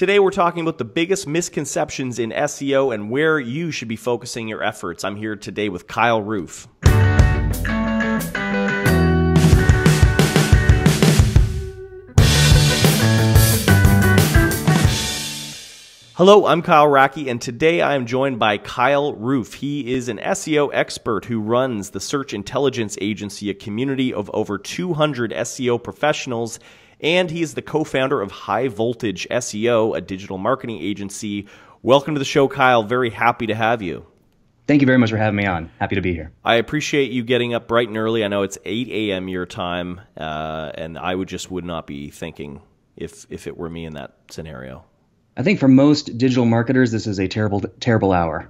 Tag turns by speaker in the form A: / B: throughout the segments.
A: Today we're talking about the biggest misconceptions in SEO and where you should be focusing your efforts. I'm here today with Kyle Roof. Hello, I'm Kyle Racky, and today I am joined by Kyle Roof. He is an SEO expert who runs the search intelligence agency, a community of over 200 SEO professionals, and he is the co-founder of High Voltage SEO, a digital marketing agency. Welcome to the show, Kyle. Very happy to have you.
B: Thank you very much for having me on. Happy to be here.
A: I appreciate you getting up bright and early. I know it's 8 a.m. your time, and I would not be thinking if it were me in that scenario.
B: I think for most digital marketers, this is a terrible hour.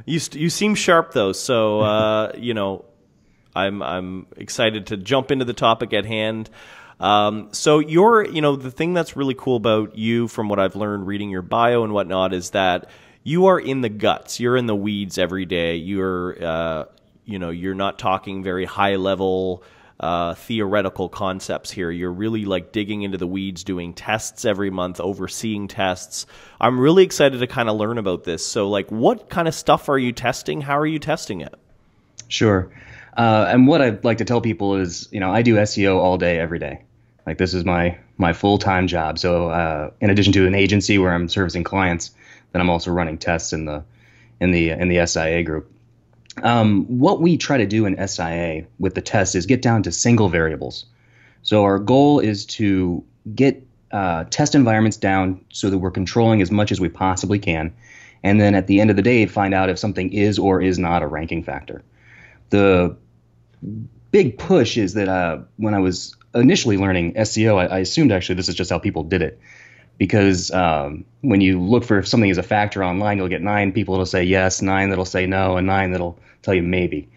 A: You seem sharp though, so I'm excited to jump into the topic at hand. So the thing that's really cool about you, from what I've learned reading your bio and whatnot, is that you are in the guts. You're in the weeds every day. You're not talking very high level theoretical concepts here. You're really like digging into the weeds, doing tests every month, overseeing tests. I'm really excited to kind of learn about this. So like, what kind of stuff are you testing? How are you testing it?
B: Sure. And what I'd like to tell people is, I do SEO all day, every day. Like, this is my full-time job. So in addition to an agency where I'm servicing clients, then I'm also running tests in the SIA group. What we try to do in SIA with the test is get down to single variables. So our goal is to get test environments down so that we're controlling as much as we possibly can. And then at the end of the day, find out if something is or is not a ranking factor. The big push is that when I was initially learning SEO, I assumed actually this is just how people did it. Because when you look for if something is a factor online, you'll get 9 people that'll say yes, 9 that'll say no, and 9 that'll tell you maybe.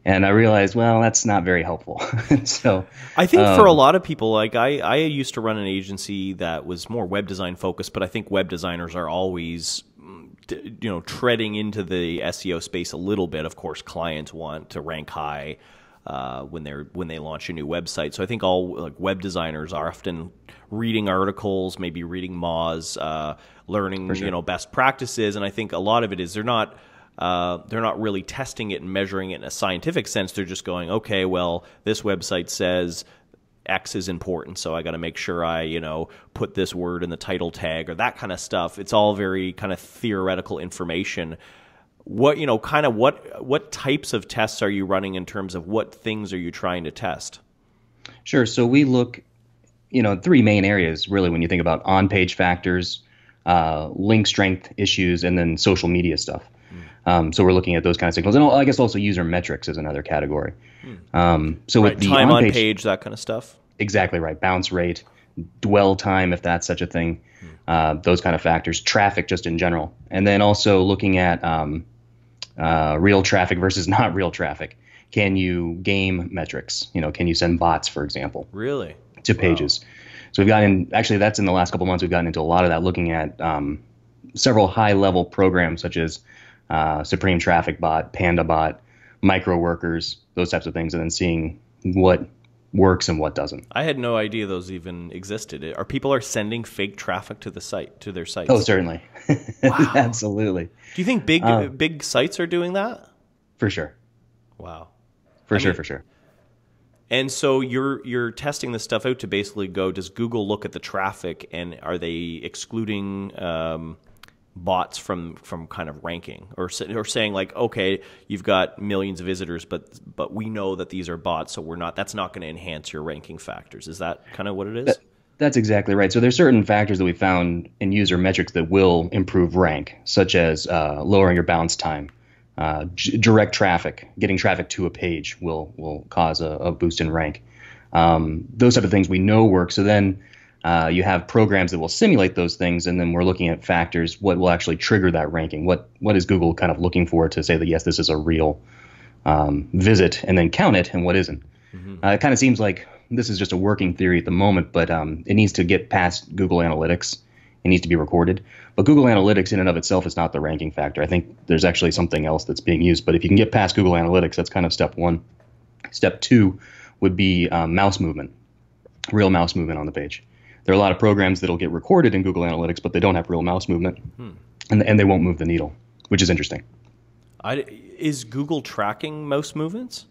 B: And I realized, well, that's not very helpful. So
A: I think for a lot of people, like I used to run an agency that was more web design focused, but I think web designers are always treading into the SEO space a little bit. Of course, clients want to rank high when they launch a new website. So I think all web designers are often reading articles, maybe reading Moz, learning best practices, and I think a lot of it is they're not really testing it and measuring it in a scientific sense. They're just going, okay, well, this website says X is important, so I got to make sure I put this word in the title tag or that kind of stuff. It's all very kind of theoretical information. What what types of tests are you running in terms of what things are you trying to test?
B: Sure. So we look, 3 main areas really when you think about on-page factors, link strength issues, and then social media stuff. So we're looking at those kind of signals, and I guess also user metrics is another category. So with the
A: time on page, that kind of stuff. Exactly
B: right. Bounce rate, dwell time, if that's such a thing, those kind of factors, traffic just in general, and then also looking at real traffic versus not real traffic. Can you game metrics? Can you send bots, for example?
A: Really?
B: To pages. Wow. So we've gotten, actually that's in the last couple of months, we've gotten into a lot of that, looking at several high-level programs such as Supreme Traffic Bot, Panda Bot, Micro Workers, those types of things, and then seeing what works and what doesn't.
A: I had no idea those even existed. Are people sending fake traffic to their sites?
B: Oh, certainly.
A: Wow.
B: Absolutely.
A: Do you think big sites are doing that?
B: For sure.
A: Wow.
B: For sure.
A: And so you're testing this stuff out to basically go, does Google look at the traffic and are they excluding bots from kind of ranking or saying like, okay, you've got millions of visitors, but we know that these are bots, so that's not going to enhance your ranking factors. Is that kind of what it is?
B: That's exactly right. So there's certain factors that we found in user metrics that will improve rank, such as lowering your bounce time. Direct traffic, getting traffic to a page will cause a boost in rank. Those type of things we know work. So then you have programs that will simulate those things, and then we're looking at factors, what will actually trigger that ranking. What is Google kind of looking for to say that, yes, this is a real visit, and then count it, and what isn't. It kind of seems like this is just a working theory at the moment, but it needs to get past Google Analytics. It needs to be recorded. But Google Analytics in and of itself is not the ranking factor. I think there's actually something else that's being used. But if you can get past Google Analytics, that's kind of step 1. Step 2 would be mouse movement, real mouse movement on the page. There are a lot of programs that'll get recorded in Google Analytics, but they don't have real mouse movement, and they won't move the needle, which is interesting.
A: Is Google tracking mouse movements?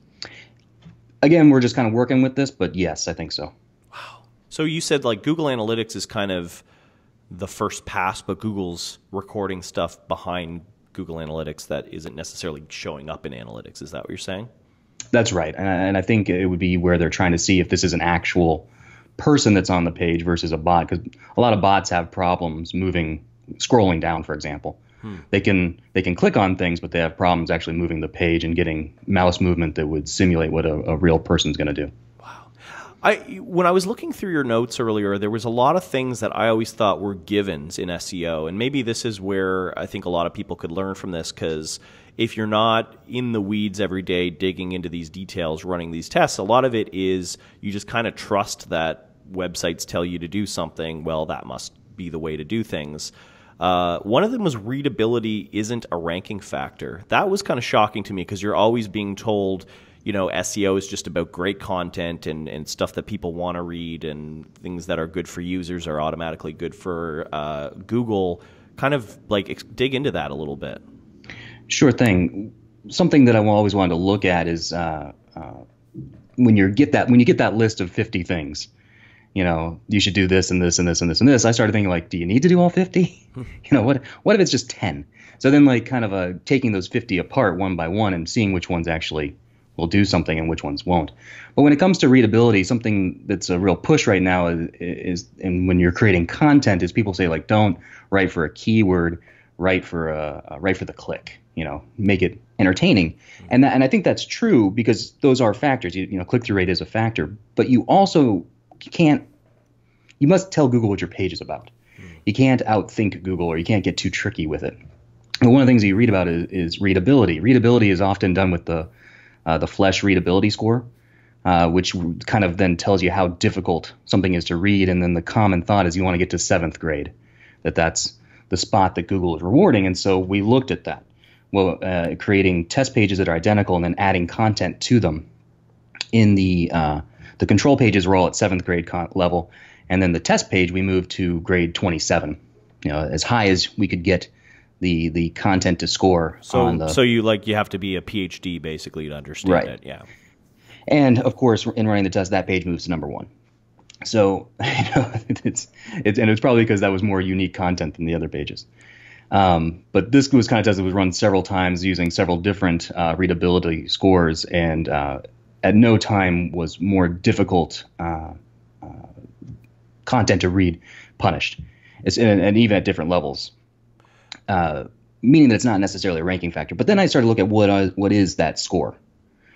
B: Again, we're just kind of working with this, but yes, I think so.
A: Wow. So you said like Google Analytics is kind of the first pass, but Google's recording stuff behind Google Analytics that isn't necessarily showing up in Analytics. Is that what you're saying?
B: That's right. And I think it would be where they're trying to see if this is an actual person that's on the page versus a bot, because a lot of bots have problems scrolling down, for example. They can click on things, but they have problems actually moving the page and getting mouse movement that would simulate what a real person's going to do.
A: Wow. When I was looking through your notes earlier, there was a lot of things that I always thought were givens in SEO, and maybe this is where I think a lot of people could learn from this, because if you're not in the weeds every day digging into these details, running these tests, a lot of it is you just kind of trust that websites tell you to do something. Well, that must be the way to do things. One of them was readability isn't a ranking factor. That was kind of shocking to me, because you're always being told, you know, SEO is just about great content and stuff that people want to read, and things that are good for users are automatically good for Google. Kind of like dig into that a little bit.
B: Sure thing. Something that I always wanted to look at is when you get that list of 50 things, you know, you should do this and this and this and this and this. I started thinking, like, do you need to do all 50? You know, what if it's just 10? So then, like, kind of taking those 50 apart one by one and seeing which ones actually will do something and which ones won't. But when it comes to readability, something that's a real push right now is and when you're creating content, is people say, like, don't write for a keyword, write for the click. You know, make it entertaining, and I think that's true, because those are factors. You know, click-through rate is a factor, but you also you must tell Google what your page is about. You can't outthink Google, or you can't get too tricky with it. And one of the things that you read about is readability. Readability is often done with the Flesch readability score, which kind of then tells you how difficult something is to read. And then the common thought is you want to get to 7th grade, that's the spot that Google is rewarding. And so we looked at that. Well, creating test pages that are identical and then adding content to them. In the control pages were all at 7th grade level, and then the test page we moved to grade 27. You know, as high as we could get the content to score.
A: So you have to be a PhD basically to understand it. Yeah.
B: And of course, in running the test, that page moves to number 1. So you know, it's probably because that was more unique content than the other pages. But this was kind of test that was run several times using several different readability scores, and at no time was more difficult content to read punished. And even at different levels, meaning that it's not necessarily a ranking factor. But then I started to look at what is that score.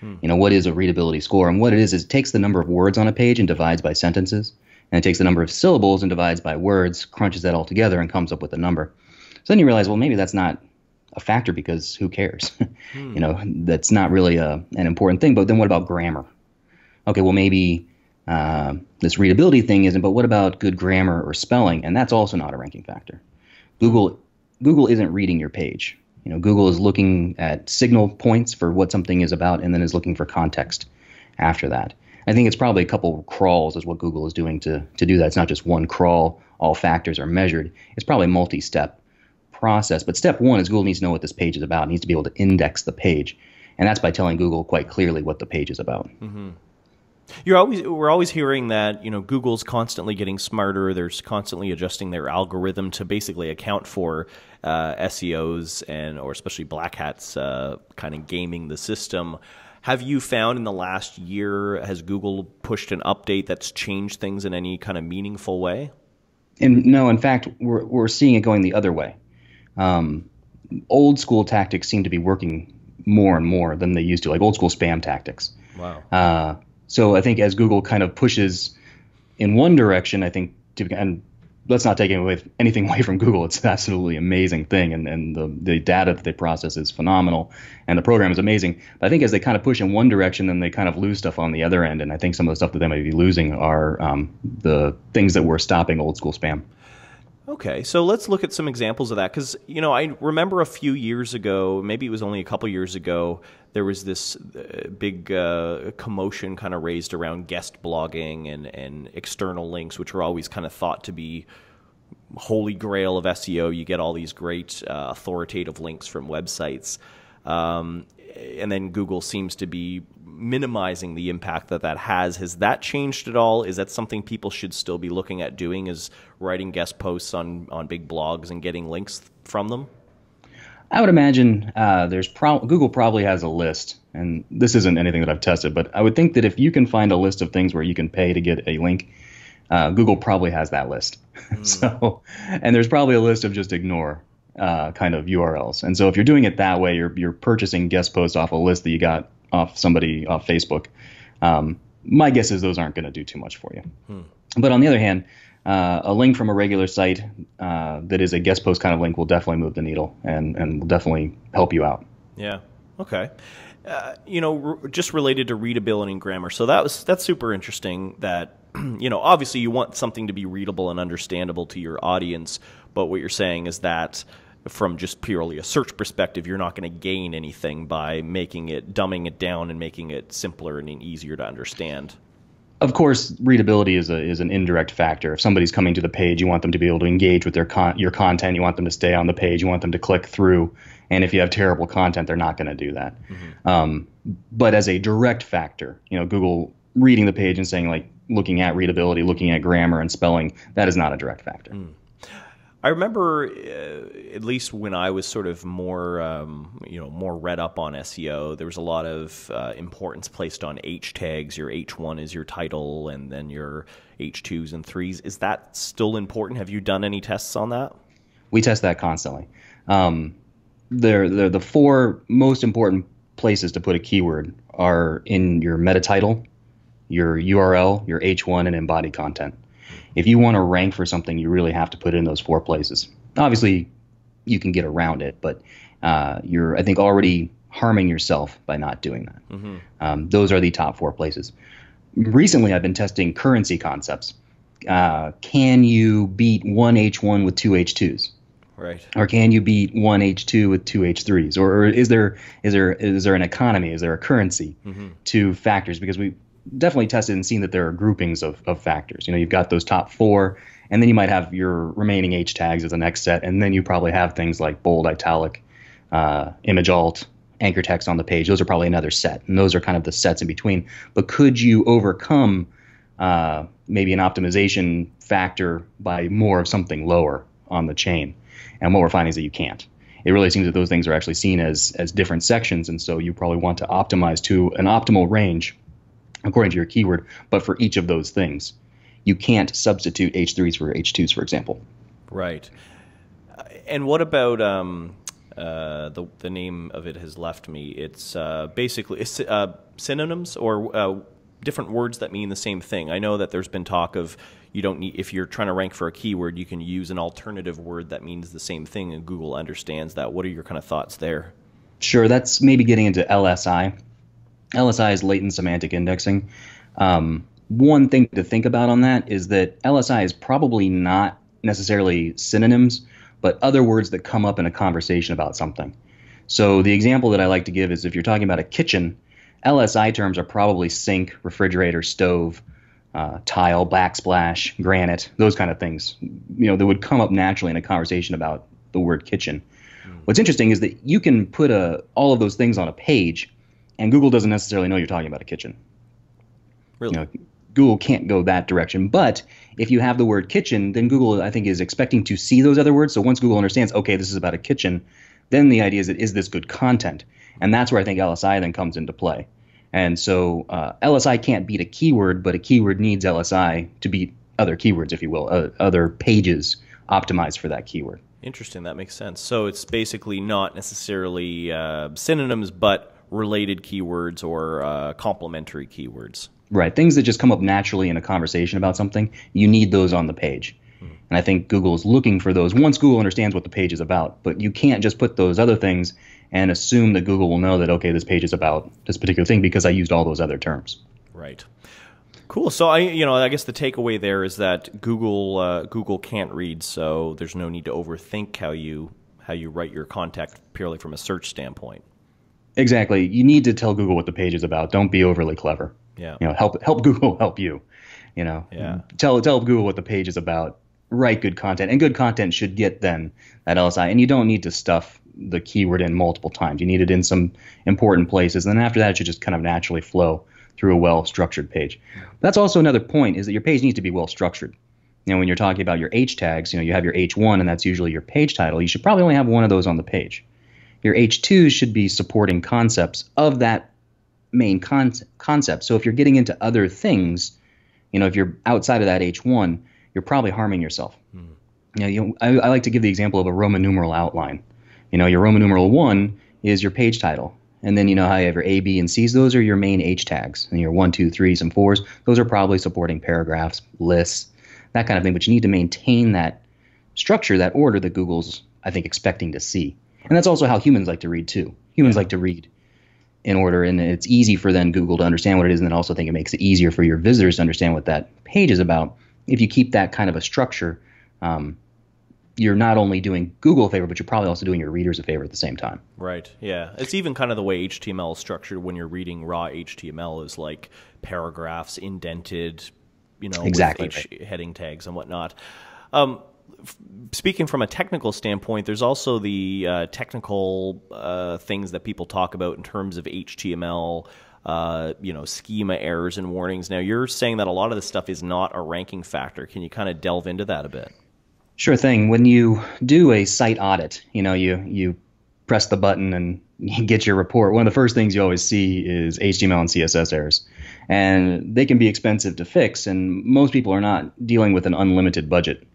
B: You know, what is a readability score? And what it is it takes the number of words on a page and divides by sentences, and it takes the number of syllables and divides by words, crunches that all together, and comes up with a number. So then you realize, well, maybe that's not a factor, because who cares? You know, that's not really an important thing. But then what about grammar? Okay, well, maybe this readability thing isn't, but what about good grammar or spelling? And that's also not a ranking factor. Google isn't reading your page. You know, Google is looking at signal points for what something is about, and then is looking for context after that. I think it's probably a couple crawls is what Google is doing to do that. It's not just one crawl, all factors are measured. It's probably a multi-step process. But step 1 is Google needs to know what this page is about. It needs to be able to index the page. And that's by telling Google quite clearly what the page is about.
A: Mm-hmm. We're always hearing that, you know, Google's constantly getting smarter. They're constantly adjusting their algorithm to basically account for SEOs or especially black hats kind of gaming the system. Have you found in the last year, has Google pushed an update that's changed things in any kind of meaningful way?
B: And no, in fact, we're seeing it going the other way. Old school tactics seem to be working more and more than they used to, like old school spam tactics.
A: Wow.
B: So I think as Google kind of pushes in one direction, I think, and let's not take anything away from Google. It's an absolutely amazing thing, and the data that they process is phenomenal, and the program is amazing. But I think as they kind of push in one direction, then they kind of lose stuff on the other end, and I think some of the stuff that they might be losing are the things that were stopping old school spam.
A: Okay, so let's look at some examples of that, because I remember a few years ago, maybe it was only a couple years ago, there was this big commotion kind of raised around guest blogging and external links, which are always kind of thought to be holy grail of SEO. You get all these great authoritative links from websites, and then Google seems to be minimizing the impact that has. Has that changed at all? Is that something people should still be looking at doing, is writing guest posts on big blogs and getting links from them?
B: I would imagine Google probably has a list, and this isn't anything that I've tested, but I would think that if you can find a list of things where you can pay to get a link, Google probably has that list. So, and there's probably a list of just ignore kind of URLs. And so if you're doing it that way, you're purchasing guest posts off a list that you got off somebody off Facebook. My guess is those aren't going to do too much for you. But on the other hand, a link from a regular site that is a guest post kind of link will definitely move the needle and will definitely help you out.
A: Yeah. Okay. Just related to readability and grammar. So that's super interesting that, obviously you want something to be readable and understandable to your audience, but what you're saying is that from just purely a search perspective, you're not going to gain anything by dumbing it down and making it simpler and easier to understand.
B: Of course, readability is an indirect factor. If somebody's coming to the page, you want them to be able to engage with your content. You want them to stay on the page. You want them to click through. And if you have terrible content, they're not going to do that. But as a direct factor, Google reading the page and saying, looking at readability, looking at grammar and spelling, that is not a direct factor.
A: I remember, at least when I was sort of more, more read up on SEO, there was a lot of importance placed on H tags. Your H1 is your title, and then your H2s and 3s. Is that still important? Have you done any tests on that?
B: We test that constantly. They're the four most important places to put a keyword are in your meta title, your URL, your H1, and embodied content. If you want to rank for something, you really have to put it in those four places. Obviously, you can get around it, but you're, I think, already harming yourself by not doing that. Those are the top four places. Recently, I've been testing currency concepts. Can you beat one H1 with two H2s? Right. Or can you beat one H2 with two H3s? Or is there an economy? Is there a currency to factors? Because we definitely tested and seen that there are groupings of factors. You've got those top four, and then you might have your remaining H tags as the next set, and then you probably have things like bold, italic, image alt, anchor text on the page. Those are probably another set, and those are kind of the sets in between. But could you overcome maybe an optimization factor by more of something lower on the chain? And what we're finding is that you can't. It really seems that those things are actually seen as different sections, and so you probably want to optimize to an optimal range according to your keyword, but for each of those things. You can't substitute H3s for H2s, for example.
A: Right. And what about the name of it has left me? It's basically synonyms or different words that mean the same thing. I know that there's been talk of you don't need, if you're trying to rank for a keyword, you can use an alternative word that means the same thing, and Google understands that. What are your kind of thoughts there? Sure,
B: that's maybe getting into LSI. LSI is latent semantic indexing. One thing to think about on that is that LSI is probably not necessarily synonyms, but other words that come up in a conversation about something. So the example that I like to give is if you're talking about a kitchen, LSI terms are probably sink, refrigerator, stove, tile, backsplash, granite, those kind of things, that would come up naturally in a conversation about the word kitchen. What's interesting is that you can put all of those things on a page, and Google doesn't necessarily know you're talking about a kitchen.
A: Really?
B: Google can't go that direction. But if you have the word kitchen, then Google, I think, is expecting to see those other words. So once Google understands, okay, this is about a kitchen, then the idea is this good content? And that's where I think LSI then comes into play. And so LSI can't beat a keyword, but a keyword needs LSI to beat other keywords, if you will, other pages optimized for that keyword.
A: Interesting. That makes sense. So it's basically not necessarily synonyms, but related keywords or complementary keywords.
B: Right. Things that just come up naturally in a conversation about something, you need those on the page. And I think Google is looking for those once Google understands what the page is about. But you can't just put those other things and assume that Google will know that, okay, this page is about this particular thing because I used all those other terms.
A: Right. Cool. So I guess the takeaway there is that Google can't read, so there's no need to overthink how you write your content purely from a search standpoint.
B: Exactly. You need to tell Google what the page is about. Don't be overly clever.
A: Yeah.
B: Help Google help you.
A: Yeah.
B: Tell Google what the page is about. Write good content, and good content should get then that LSI. And you don't need to stuff the keyword in multiple times. You need it in some important places, and then after that, it should just kind of naturally flow through a well-structured page. That's also another point, is that your page needs to be well-structured. When you're talking about your H tags, you have your H1, and that's usually your page title. You should probably only have one of those on the page. Your H2 should be supporting concepts of that main concept. So if you're getting into other things, if you're outside of that H1, you're probably harming yourself. I like to give the example of a Roman numeral outline. Your Roman numeral 1 is your page title. And then how you have your A, B, and C's. Those are your main H tags. And your 1, 2, 3s, and 4s, those are probably supporting paragraphs, lists, that kind of thing. But you need to maintain that structure, that order that Google's, I think, expecting to see. And that's also how humans like to read, too. Humans like to read in order, and it's easy for then Google to understand what it is, and then also think it makes it easier for your visitors to understand what that page is about. If you keep that kind of a structure, you're not only doing Google a favor, but you're probably also doing your readers a favor at the same time.
A: Right, yeah. It's even kind of the way HTML is structured when you're reading raw HTML is like paragraphs indented,
B: exactly
A: with heading tags and whatnot. Speaking from a technical standpoint, there's also the technical things that people talk about in terms of HTML, schema errors and warnings. Now, you're saying that a lot of this stuff is not a ranking factor. Can you kind of delve into that a bit?
B: Sure thing. When you do a site audit, you press the button and you get your report. One of the first things you always see is HTML and CSS errors. And they can be expensive to fix, and most people are not dealing with an unlimited budget.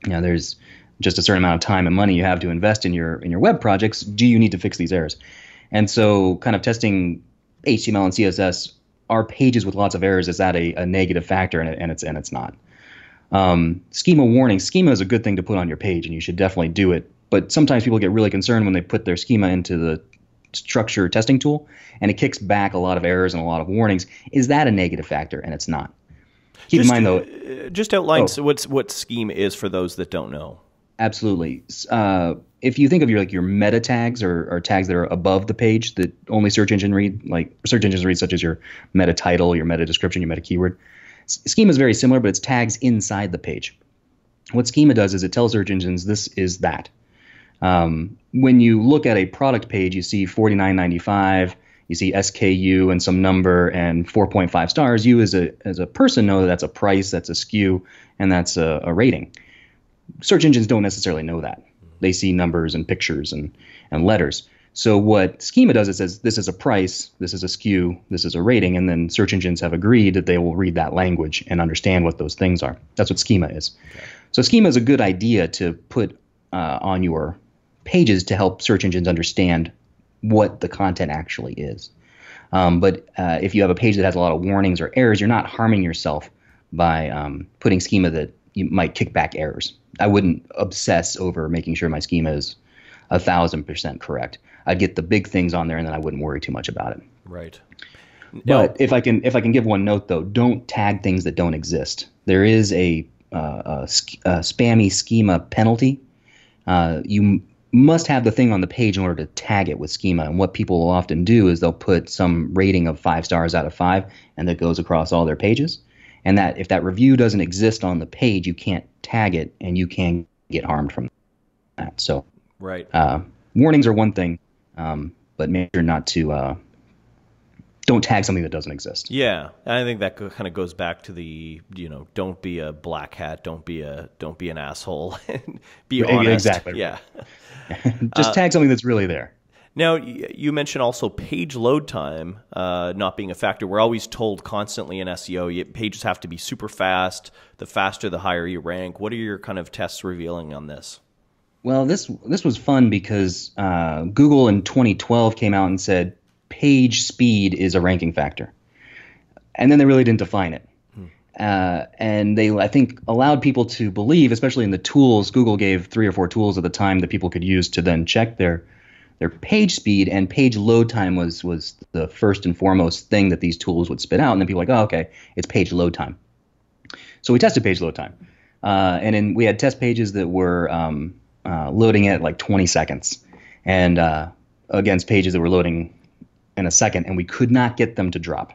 B: There's just a certain amount of time and money you have to invest in your web projects. Do you need to fix these errors? And so kind of testing HTML and CSS, are pages with lots of errors, is that a negative factor? And it's not. Schema warning. Schema is a good thing to put on your page, and you should definitely do it. But sometimes people get really concerned when they put their schema into the structure testing tool, and it kicks back a lot of errors and a lot of warnings. Is that a negative factor? And it's not. Keep in mind, though.
A: Just outline what schema is for those that don't know.
B: Absolutely. If you think of your meta tags or tags that are above the page that only search engines read, such as your meta title, your meta description, your meta keyword. Schema is very similar, but it's tags inside the page. What schema does is it tells search engines this is that. When you look at a product page, you see $49.95, you see SKU and some number and 4.5 stars. You as a person know that that's a price, that's a SKU, and that's a rating. Search engines don't necessarily know that. They see numbers and pictures and letters. So what schema does, it says this is a price, this is a SKU, this is a rating, and then search engines have agreed that they will read that language and understand what those things are. That's what schema is. Okay. So schema is a good idea to put on your pages to help search engines understand what the content actually is. But if you have a page that has a lot of warnings or errors, you're not harming yourself by putting schema that you might kick back errors. I wouldn't obsess over making sure my schema is 1,000% correct. I'd get the big things on there, and then I wouldn't worry too much about it.
A: Right.
B: But if I can give one note, though, don't tag things that don't exist. There is a spammy schema penalty. You must have the thing on the page in order to tag it with schema. And what people will often do is they'll put some rating of 5 stars out of 5, and that goes across all their pages. And that if that review doesn't exist on the page, you can't tag it, and you can get harmed from that. So,
A: right.
B: Warnings are one thing, but make sure not to don't tag something that doesn't exist.
A: Yeah, I think that kind of goes back to the don't be a black hat, don't be an asshole, be honest.
B: Exactly.
A: Yeah.
B: Just tag something that's really there.
A: Now, you mentioned also page load time not being a factor. We're always told constantly in SEO, pages have to be super fast. The faster, the higher you rank. What are your kind of tests revealing on this?
B: Well, this was fun because Google in 2012 came out and said page speed is a ranking factor. And then they really didn't define it. And they, I think, allowed people to believe, especially in the tools. Google gave 3 or 4 tools at the time that people could use to then check their their page speed, and page load time was the first and foremost thing that these tools would spit out. And then people were like, oh, okay, it's page load time. So we tested page load time. And then we had test pages that were loading at like 20 seconds and against pages that were loading in a second, and we could not get them to drop.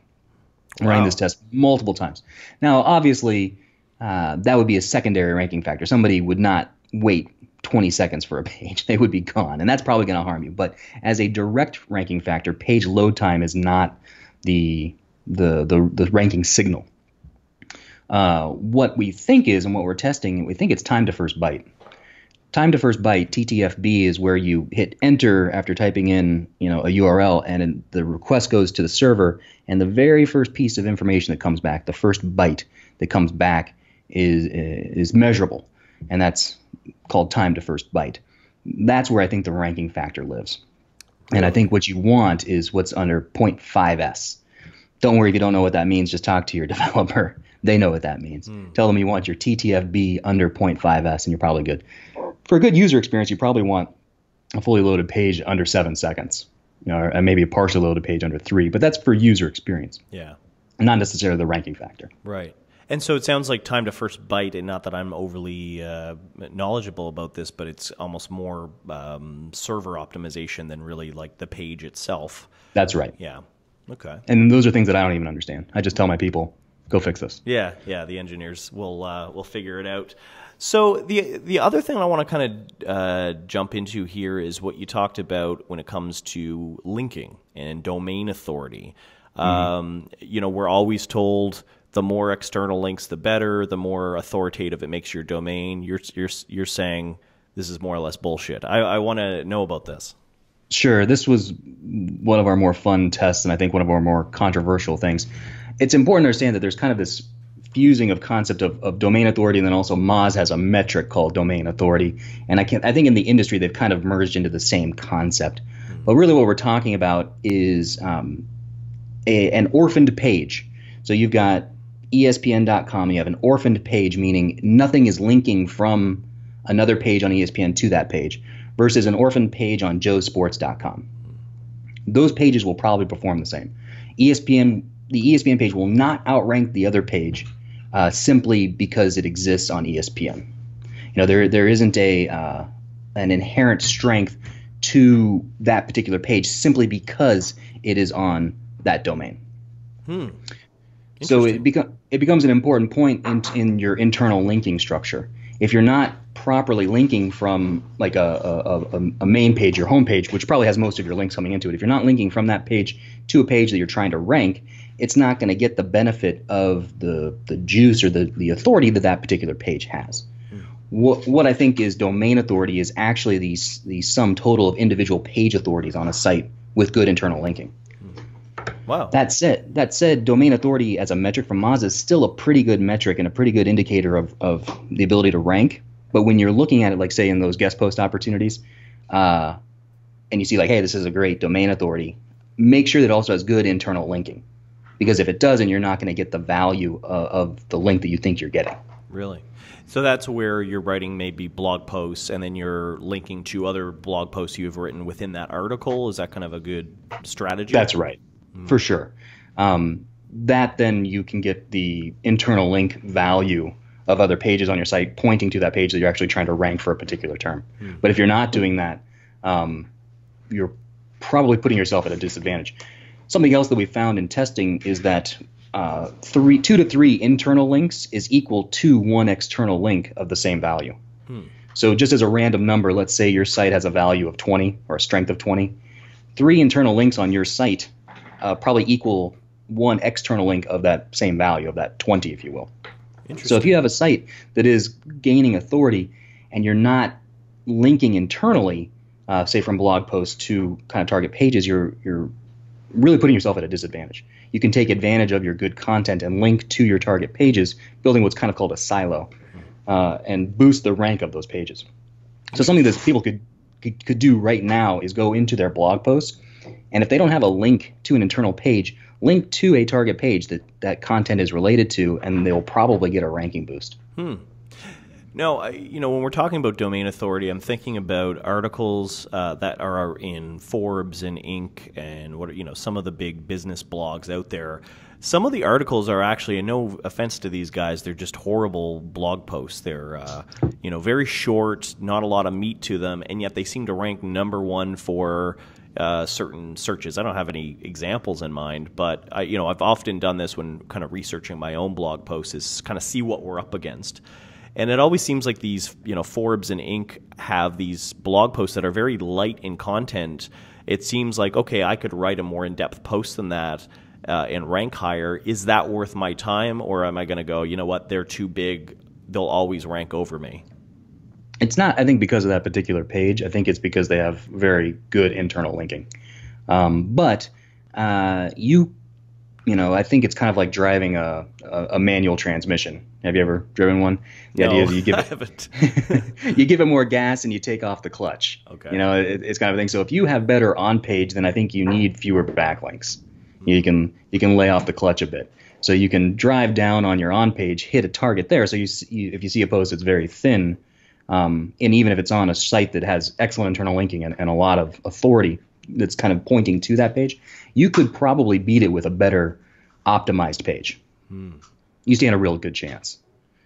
B: Wow. Running this test multiple times. Now, obviously, that would be a secondary ranking factor. Somebody would not wait 20 seconds for a page. They would be gone, and that's probably going to harm you. But as a direct ranking factor, page load time is not the ranking signal. What we think is, and what we're testing, we think it's time to first byte. Time to first byte, TTFB, is where you hit enter after typing in, a URL, and the request goes to the server, and the very first piece of information that comes back, the first byte that comes back, is measurable, and that's called time to first byte. That's where I think the ranking factor lives. And I think what you want is what's under 0.5s. Don't worry if you don't know what that means. Just talk to your developer. They know what that means. Tell them you want your TTFB under 0.5s, and you're probably good. For a good user experience, you probably want a fully loaded page under 7 seconds, or maybe a partially loaded page under 3. But that's for user experience.
A: Yeah.
B: Not necessarily the ranking factor.
A: Right. And so it sounds like time to first byte, and not that I'm overly knowledgeable about this, but it's almost more server optimization than really like the page itself.
B: That's right.
A: Yeah. Okay.
B: And those are things that I don't even understand. I just tell my people, go fix this.
A: Yeah. The engineers will figure it out. So the other thing I want to kind of jump into here is what you talked about when it comes to linking and domain authority. We're always told the more external links, the better. The more authoritative it makes your domain. You're saying this is more or less bullshit. I want to know about this.
B: Sure. This was one of our more fun tests, and I think one of our more controversial things. It's important to understand that there's kind of this fusing of concept of domain authority, and then also Moz has a metric called domain authority. And I think in the industry they've kind of merged into the same concept. But really what we're talking about is an orphaned page. So you've got ESPN.com, you have an orphaned page, meaning nothing is linking from another page on ESPN to that page, versus an orphaned page on joesports.com. Those pages will probably perform the same. The ESPN page will not outrank the other page simply because it exists on ESPN. There isn't an inherent strength to that particular page simply because it is on that domain. So it becomes an important point in your internal linking structure. If you're not properly linking from like a main page, your home page, which probably has most of your links coming into it, if you're not linking from that page to a page that you're trying to rank, it's not going to get the benefit of the juice or the authority that particular page has. What I think is domain authority is actually the sum total of individual page authorities on a site with good internal linking.
A: Wow.
B: That said, domain authority as a metric from Moz is still a pretty good metric and a pretty good indicator of the ability to rank. But when you're looking at it, like say in those guest post opportunities, and you see like, hey, this is a great domain authority, make sure that it also has good internal linking. Because if it doesn't, you're not going to get the value of the link that you think you're getting.
A: Really? So that's where you're writing maybe blog posts, and then you're linking to other blog posts you've written within that article. Is that kind of a good strategy?
B: That's right. For sure. That then you can get the internal link value of other pages on your site pointing to that page that you're actually trying to rank for a particular term. But if you're not doing that, you're probably putting yourself at a disadvantage. Something else that we found in testing is that 2 to 3 internal links is equal to 1 external link of the same value. So just as a random number, let's say your site has a value of 20 or a strength of 20. 3 internal links on your site probably equal 1 external link of that same value, of that 20, if you will. So if you have a site that is gaining authority and you're not linking internally, say from blog posts to kind of target pages, you're really putting yourself at a disadvantage. You can take advantage of your good content and link to your target pages, building what's kind of called a silo, and boost the rank of those pages. So something that people could do right now is go into their blog posts, and if they don't have a link to an internal page, link to a target page that content is related to, and they'll probably get a ranking boost.
A: No, when we're talking about domain authority, I'm thinking about articles that are in Forbes and Inc. and some of the big business blogs out there. Some of the articles are actually, and no offense to these guys, they're just horrible blog posts. They're very short, not a lot of meat to them, and yet they seem to rank #1 for certain searches. I don't have any examples in mind, but I've often done this when kind of researching my own blog posts, is kind of see what we're up against. And it always seems like these, Forbes and Inc. have these blog posts that are very light in content. It seems like, okay, I could write a more in-depth post than that and rank higher. Is that worth my time, or am I going to go, you know what, they're too big, they'll always rank over me?
B: It's not, I think, because of that particular page. I think it's because they have very good internal linking. But I think it's kind of like driving a manual transmission. Have you ever driven one? The idea is
A: I haven't.
B: You give it more gas and you take off the clutch.
A: Okay.
B: It's kind of a thing. So if you have better on page, then I think you need fewer backlinks. You can lay off the clutch a bit. So you can drive down on your on page, hit a target there. So if you see a post that's very thin, and even if it's on a site that has excellent internal linking and a lot of authority that's kind of pointing to that page, you could probably beat it with a better optimized page. You stand a real good chance.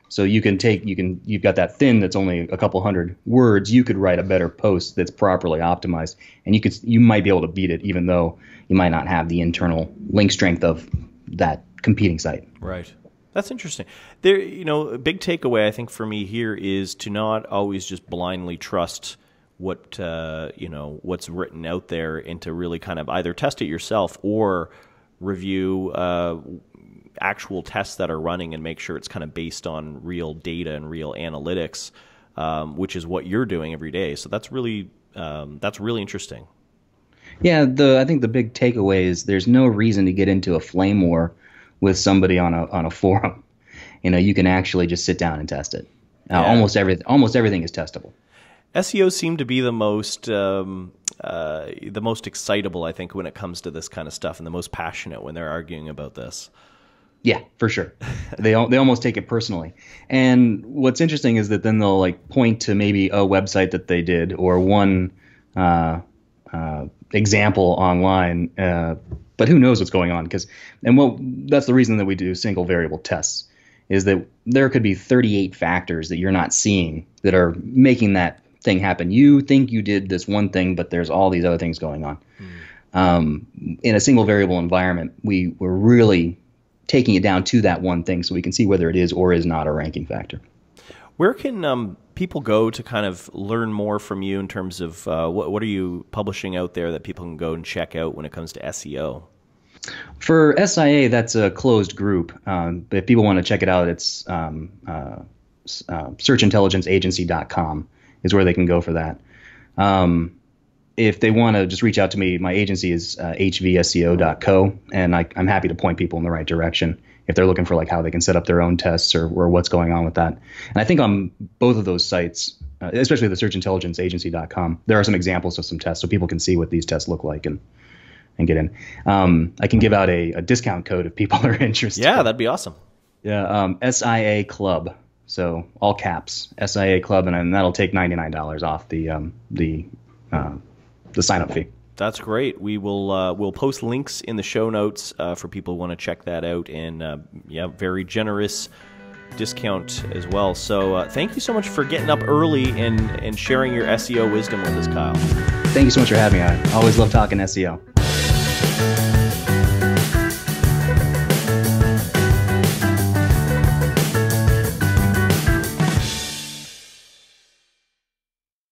B: So you've got that thin that's only a couple hundred words. You could write a better post that's properly optimized, and you might be able to beat it, even though you might not have the internal link strength of that competing site.
A: Right. That's interesting. There, a big takeaway I think for me here is to not always just blindly trust what's written out there, and to really kind of either test it yourself or review actual tests that are running and make sure it's kind of based on real data and real analytics, which is what you're doing every day. So that's really interesting.
B: Yeah, I think the big takeaway is there's no reason to get into a flame war with somebody on a forum. You can actually just sit down and test it.
A: Yeah.
B: Almost everything is testable.
A: SEO seem to be the most excitable, I think, when it comes to this kind of stuff, and the most passionate when they're arguing about this.
B: Yeah, for sure. They almost take it personally. And what's interesting is that then they'll point to maybe a website that they did or one example online, but who knows what's going on? That's the reason that we do single variable tests, is that there could be 38 factors that you're not seeing that are making that thing happen. You think you did this one thing, but there's all these other things going on. In a single variable environment, we're really taking it down to that one thing so we can see whether it is or is not a ranking factor.
A: Where can people go to kind of learn more from you in terms of what are you publishing out there that people can go and check out when it comes to SEO?
B: For SIA, that's a closed group. But if people want to check it out, it's searchintelligenceagency.com is where they can go for that. If they want to just reach out to me, my agency is hvseo.co, and I'm happy to point people in the right direction if they're looking for how they can set up their own tests or what's going on with that. And I think on both of those sites, especially the searchintelligenceagency.com, there are some examples of some tests so people can see what these tests look like and get in. I can give out a discount code if people are interested.
A: Yeah, that'd be awesome.
B: Yeah, SIA Club. So all caps, SIA Club, and that'll take $99 off the sign-up fee.
A: That's great. We'll post links in the show notes for people who want to check that out, and very generous discount as well. So thank you so much for getting up early and sharing your SEO wisdom with us, Kyle.
B: Thank you so much for having me. I always love talking SEO.